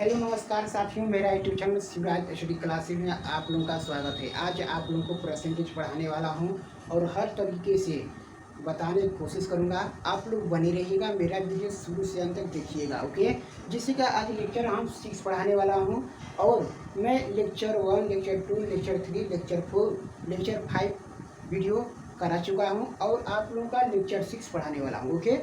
Hello नमस्कार साथियों, मेरा YouTube channel Shivraj study classes में आप लोगों का स्वागत है। आज आप लोगों को परसेंटेज पढ़ाने वाला हूं और हर तरीके से बताने की कोशिश करूंगा। आप लोग बने रहिएगा, मेरा वीडियो शुरू से अंत तक देखिएगा, ओके। जिससे कि आज लेक्चर हम 6 पढ़ाने वाला हूं और मैं lecture 1, lecture 2, lecture 3, lecture 4, lecture 5 video करा चुका हूं और आप लोगों का लेक्चर 6 पढ़ाने वाला हूं, ओके।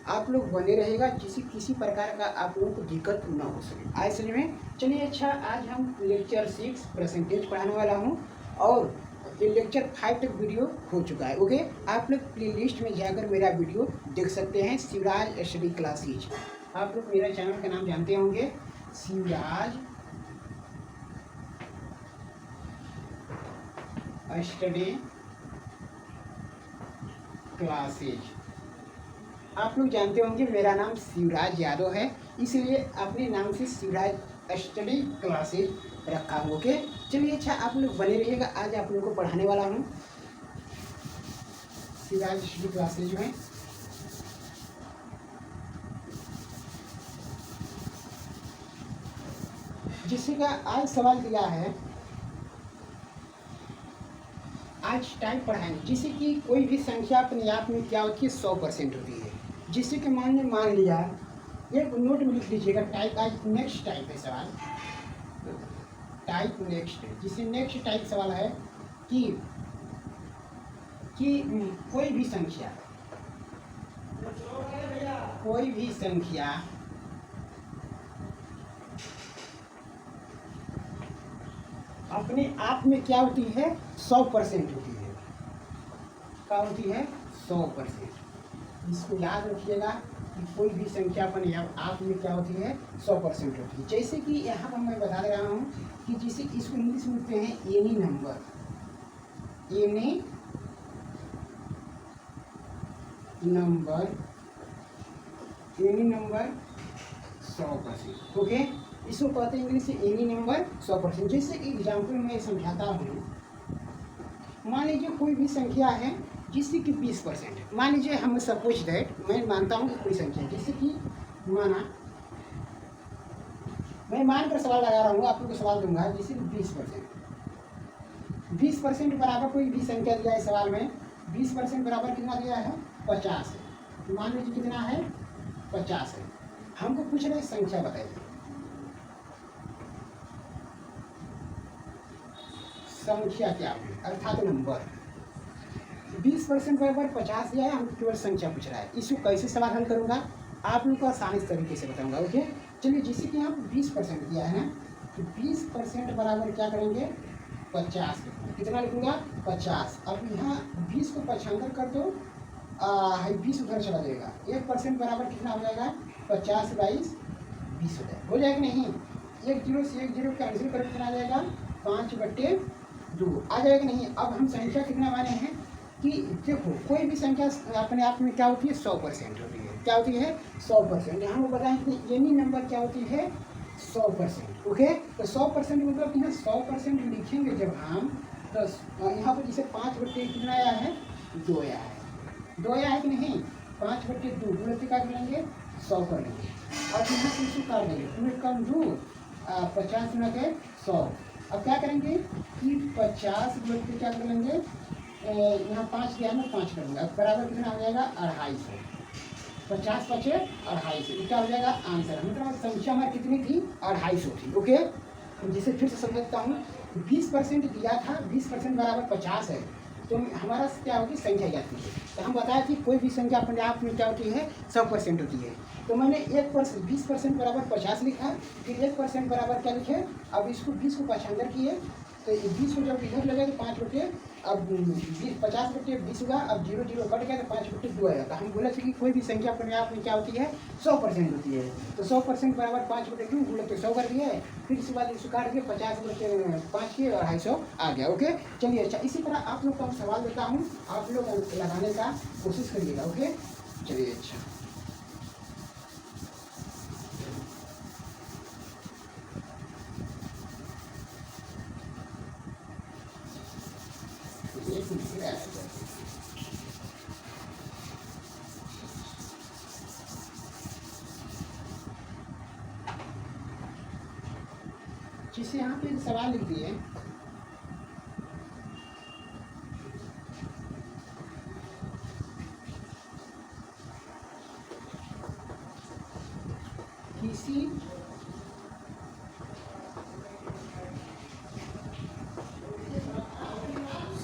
आप लोग बने रहेगा, किसी प्रकार का आप लोगों को दिक्कत ना हो सके। आज समझ में चलिए। अच्छा, आज हम लेक्चर 6 परसेंटेज पढ़ाने वाला हूं और ये लेक्चर 5 तक वीडियो हो चुका है, ओके। आप लोग प्लेलिस्ट में जाकर मेरा वीडियो देख सकते हैं, शिवराज स्टडी क्लासेज। आप लोग मेरा चैनल का नाम जानते होंगे, शिवराज स्टडी क्लासेज। आप लोग जानते होंगे मेरा नाम शिवराज यादव है, इसलिए अपने नाम से शिवराज स्टडी क्लासेज रखा हूँ, ओके। चलिए अच्छा, आप लोग बने रहिएगा। आज आप लोगों को पढ़ाने वाला हूँ शिवराज स्टडी क्लासेज में। जिससे का आज सवाल दिया है, आज टाइप पढ़ाएंगे जिससे कि कोई भी संख्या अपने आप में क्या होती है, 100% होती है। जिससे कि मान लिया, एक नोट में लिख लीजिएगा, टाइप आज नेक्स्ट टाइप है सवाल, टाइप नेक्स्ट। जिससे नेक्स्ट टाइप सवाल है कि कोई भी संख्या अपने आप में क्या होती है, 100% होती है। क्या होती है, 100%। इसको याद रखिएगा कि कोई भी संख्या अपने आप में क्या होती है, 100% होती है। जैसे कि यहाँ पर मैं बता रहा हूँ कि जिसे इसको इंग्लिश में लिखते हैं any number, any number 100%, okay. इसको कहते हैं इंग्लिश से एनी नंबर 100%। जैसे एग्जाम्पल मैं समझाता हूँ, मान लीजिए कोई भी संख्या है जिससे कि 20%। मान लीजिए हम सपोज दैट, मैं मानता हूँ कि कोई संख्या जैसे कि मैं मानकर सवाल लगा रहा हूँ, आप लोग को सवाल दूंगा जैसे 20% बराबर कोई भी संख्या दिया है सवाल में। 20% बराबर कितना दिया है, 50 है। मान लीजिए कितना है, 50 है। हमको पूछ रहे संख्या बताइए, संख्या क्या होगी, अर्थात नंबर। 20% बराबर 50 दिया है, हमको केवल संख्या पूछ रहा है। इसको कैसे सवाल हल करूंगा आप लोगों को आसानी तरीके से बताऊंगा, ओके। चलिए, जिससे कि यहाँ 20% दिया है ना, तो 20% बराबर क्या करेंगे, 50। कितना लिखूंगा, 50। अब यहाँ 20 को 55 कर दो, 20 उधर चला जाएगा। 1% बराबर कितना हो जाएगा, 50 बाईस 20 हो जाएगा नहीं। 1 0 से 1 0 कैंसिल कर कितना आ जाएगा, 5/2 आ जाएगा नहीं। अब हम संख्या कितना माने हैं कि देखो, कोई भी संख्या अपने आप में क्या होती है, 100% होती है। क्या होती है, 100%। यहाँ पर बताएं कि एनी नंबर क्या होती है, 100%, ओके। तो 100% मतलब कि 100% लिखेंगे जब हम, तो यहाँ पर जैसे 5/2 कितना आया है, 2 आया है। 2 आया है कि नहीं, 5/2 गुणित क्या करेंगे, 100 कर लेंगे। और यहाँ से इसको काट देंगे, तुम्हें कम 2 50 गुना के 100। अब क्या करेंगे कि 50 गुणित क्या कर लेंगे, यहाँ 5 दिया है, 5 कर लेंगे। अब बराबर कितना हो जाएगा, 250। 50 पचे 250, क्या हो जाएगा आंसर। मतलब संख्या हमारी कितनी थी, 250 थी, ओके। जिसे फिर से समझता हूँ, 20% दिया था, 20% बराबर 50 है, तो हमारा क्या होगी, संख्या याद कीजिए। तो हम बताया कि कोई भी संख्या अपने आप में क्या होती है, 100% होती है। तो मैंने 20% बराबर 50 लिखा, फिर 1% बराबर क्या लिखे, अब इसको 20 को 55 किए, तो 20 को जब इधर लगे तो 5/, अब 50/20 हुआ। अब 0 0 कट गया तो 5/2 आएगा। तो हम बोले थे कि कोई भी संख्या अपने आप में क्या होती है, 100% होती है। तो 100% बराबर 5/2 गुणा तो 100 कर दिया है। फिर इसके बाद इसको काट के 50/5 किए और 250 आ गया, ओके। चलिए अच्छा, इसी तरह आप लोग को हम सवाल देता हूँ, आप लोग लगाने का कोशिश करिएगा, ओके। चलिए अच्छा, जिसे यहाँ पे सवाल लिख दिए, किसी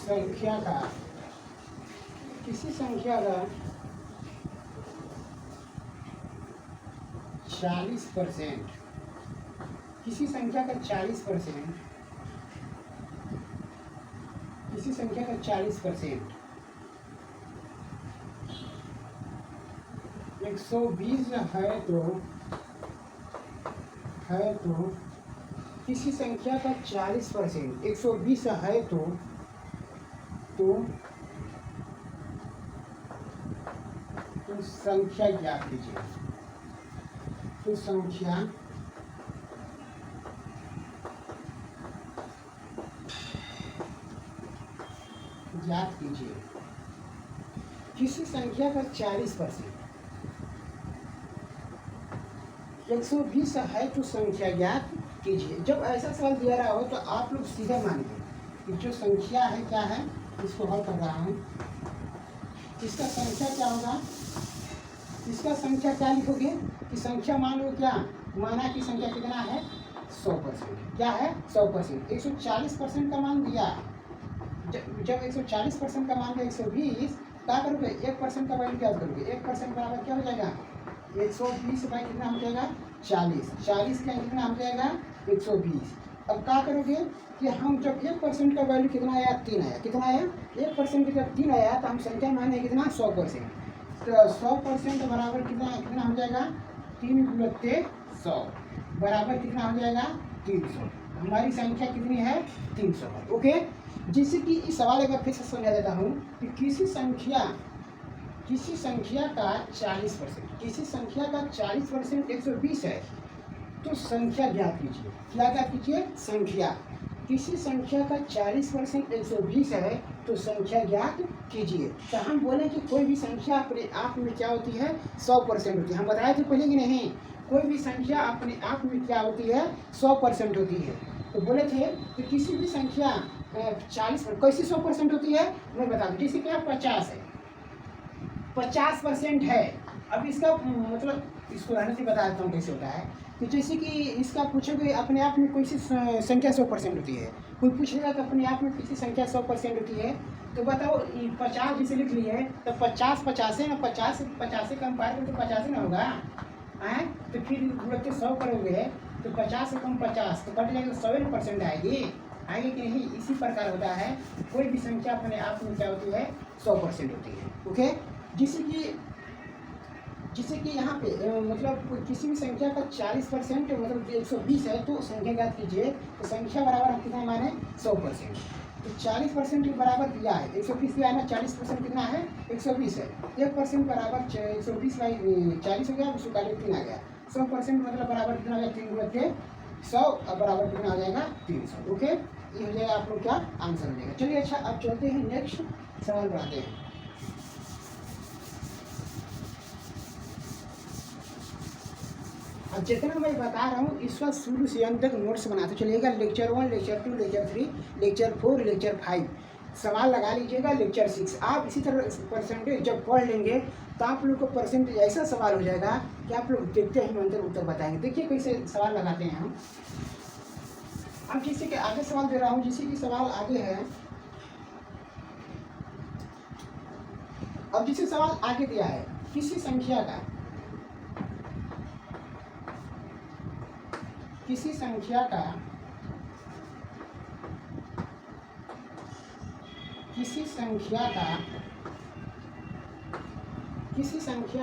संख्या का 40%, किसी संख्या का 40%, किसी संख्या का 40%, 120 है तो किसी संख्या का 40%, 120 है तो संख्या ज्ञात कीजिए। तो संख्या ज्ञात कीजिए। किसी संख्या का 40%, 120 है तो संख्या ज्ञात कीजिए। जब ऐसा सवाल दिया रहा हो तो आप लोग सीधा मानिए कि जो संख्या है क्या है, इसको हल कर रहा हूँ, इसका संख्या क्या होगा, इसका संख्या क्या लिखोगे कि संख्या मान लो क्या, माना कि संख्या कितना है 100%, क्या है 100%, 140% का मान दिया। जब 140% का मान दिया 120, क्या करोगे 1% का वैल्यू क्या करोगे, 1% बराबर क्या हो जाएगा 120 बाई कितना हो जाएगा 40, 40 का कितना हो जाएगा 120। अब क्या करोगे कि हम जब 1% का वैल्यू कितना आया 3 आया, कितना आया 1% जब 3 आया तो हम संख्या माने कितना 100%, तो 100% बराबर कितना हो जाएगा 3 × 100 बराबर कितना हो जाएगा 300। हमारी संख्या कितनी है 300 है। ओके, जिससे कि इस सवाल एक बार फिर से समझा देता हूँ कि किसी संख्या का 40%, किसी संख्या का 40% 120 है तो संख्या ज्ञात कीजिए। क्या ज्ञात कीजिए, संख्या। किसी संख्या का 40% 120 है तो संख्या ज्ञात कीजिए। तो हम बोले कि कोई भी संख्या अपने आप में क्या होती है 100% होती है। हम बताए थे पहले कि नहीं, कोई भी संख्या अपने आप में क्या होती है 100% होती है। तो बोले थे कि किसी भी संख्या 40% कैसी 100% होती है, मैं बता दूँ। जैसे कि 50 है, 50% है। अब इसका मतलब इसको रहने से बता देता हूँ कैसे होता है। तो जैसे कि इसका पूछोगे अपने आप में कोई सी संख्या 100% होती है, कोई पूछेगा तो अपने आप में किसी संख्या 100% होती है, तो बताओ 50 जिसे लिख लिए तो 50 है ना, 50 से कंपेयर करो तो 50 ना होगा है। तो फिर गुणा 100 करोगे तो 50 से कम 50 तो कट जाएगा, 100% आएगी कि नहीं। इसी प्रकार होता है, कोई भी संख्या अपने आप में क्या होती है 100% होती है। ओके, जिससे कि यहाँ पे मतलब किसी भी संख्या का 40% मतलब 120 है तो संख्या ज्ञात कीजिए। तो संख्या बराबर हम कितना माने 100%, तो 40% के बराबर दिया है 120 दिया है ना, 40% कितना है 120 है, 1% बराबर 120 बाई 40 हो गया, उसको काटे 3 आ गया। 100% मतलब बराबर कितना आ गया 3 × 100 और बराबर कितना आ जाएगा 300। ओके, ये हो जाएगा आप लोग क्या आंसर हो जाएगा। चलिए अच्छा, अब चलते हैं नेक्स्ट सवाल बढ़ाते हैं। अब जितना मैं बता रहा हूँ इसका शुरू से अंत तक नोट्स बनाते चलिएगा। Lecture 1, lecture 2, lecture 3, lecture 4, lecture 5 सवाल लगा लीजिएगा। लेक्चर 6 आप इसी तरह परसेंटेज जब पढ़ लेंगे तो आप लोग को परसेंटेज ऐसा सवाल हो जाएगा कि आप लोग देखते ही अंतर उत्तर बताएंगे। देखिए कैसे सवाल लगाते हैं हम। अब जिससे कि आगे सवाल दे रहा हूँ, जिससे कि सवाल आगे है। अब जिसे सवाल आगे दिया है, किसी संख्या का किसी संख्या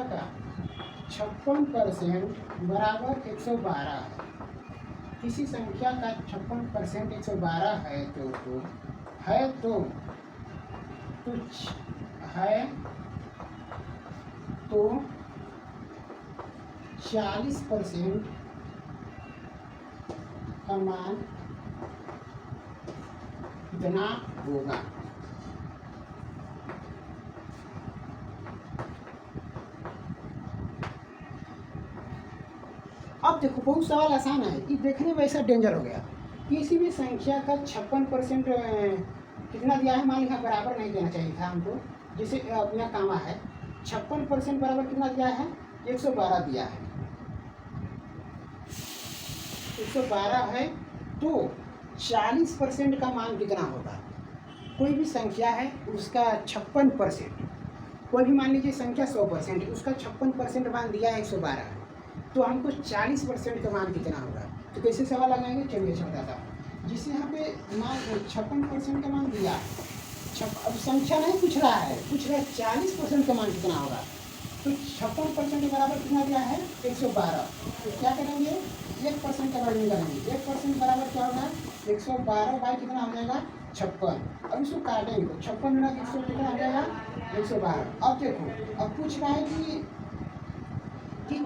का 56% बराबर 112 है। किसी संख्या का 56% 112 है तो 40% का मान कितना होगा। अब देखो बहुत सवाल आसान है, ये देखने में ऐसा डेंजर हो गया। किसी भी संख्या का 56% कितना दिया है, मान लीजिए बराबर नहीं देना चाहिए था हमको, जिसे अपना कामा है 56% बराबर कितना दिया है, 112 दिया है, 112 है। तो 40% का मान कितना होगा, कोई भी संख्या है उसका 56%, कोई भी मान लीजिए संख्या 100%, उसका 56% मान दिया है 112, तो हमको 40% का मान कितना होगा। तो कैसे सवाल लगाएंगे, चलिए अच्छा बताता हूँ। जिसे यहाँ पे मान 56% का मान दिया, अब संख्या नहीं पूछ रहा है, पूछ रहा है 40% का मान कितना होगा। तो 56% के बराबर कितना दिया है, 112। तो क्या करेंगे, 1% का वैल्यू करेंगे, 1% बराबर क्या होगा, 112 बाई कितना हो जाएगा, 56। अब इसको काटेंगे तो 56 मिला 100 कितना हो जाएगा, 112। अब देखो, अब पूछ रहा है कि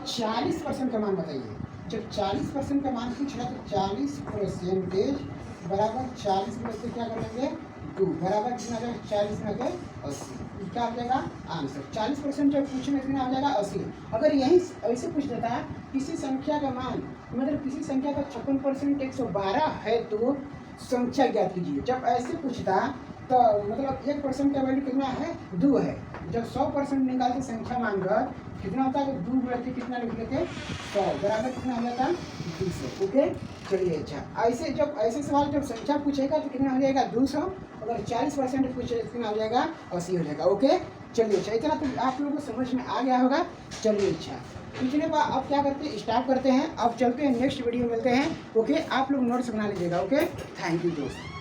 40% का मान बताइए। जब 40% का मान पूछ रहा है तो 40% बराबर 40 में से क्या कर लेंगे, 2 बराबर कितना जाएगा, 40 में गए 80। क्या हो जाएगा आंसर, 40% जब पूछने कितना हो जाएगा, 80। अगर यही ऐसे पूछ देता है किसी संख्या का मान, मतलब किसी संख्या का 56% 112 है तो संख्या ज्ञात कीजिए, जब ऐसे पूछता तो मतलब 1% का वैल्यू कितना है, 2 है। जब 100% निकालते संख्या मानकर कितना होता है, 2 गुणा कितना लिख लेते, 100 बराबर कितना हो जाता है, 200। ओके, चलिए अच्छा, ऐसे जब ऐसे सवाल जब संख्या पूछेगा तो कितना हो जाएगा, 200। अगर 40% पूछे कितना हो जाएगा, 80 हो जाएगा। ओके, चलिए अच्छा, इतना तो आप लोगों को समझ में आ गया होगा। चलिए अच्छा, पिछले बार अब क्या करते हैं, स्टार्ट करते हैं। अब चलते हैं नेक्स्ट वीडियो मिलते हैं। ओके, आप लोग नोट्स बना लीजिएगा। ओके, थैंक यू दोस्त।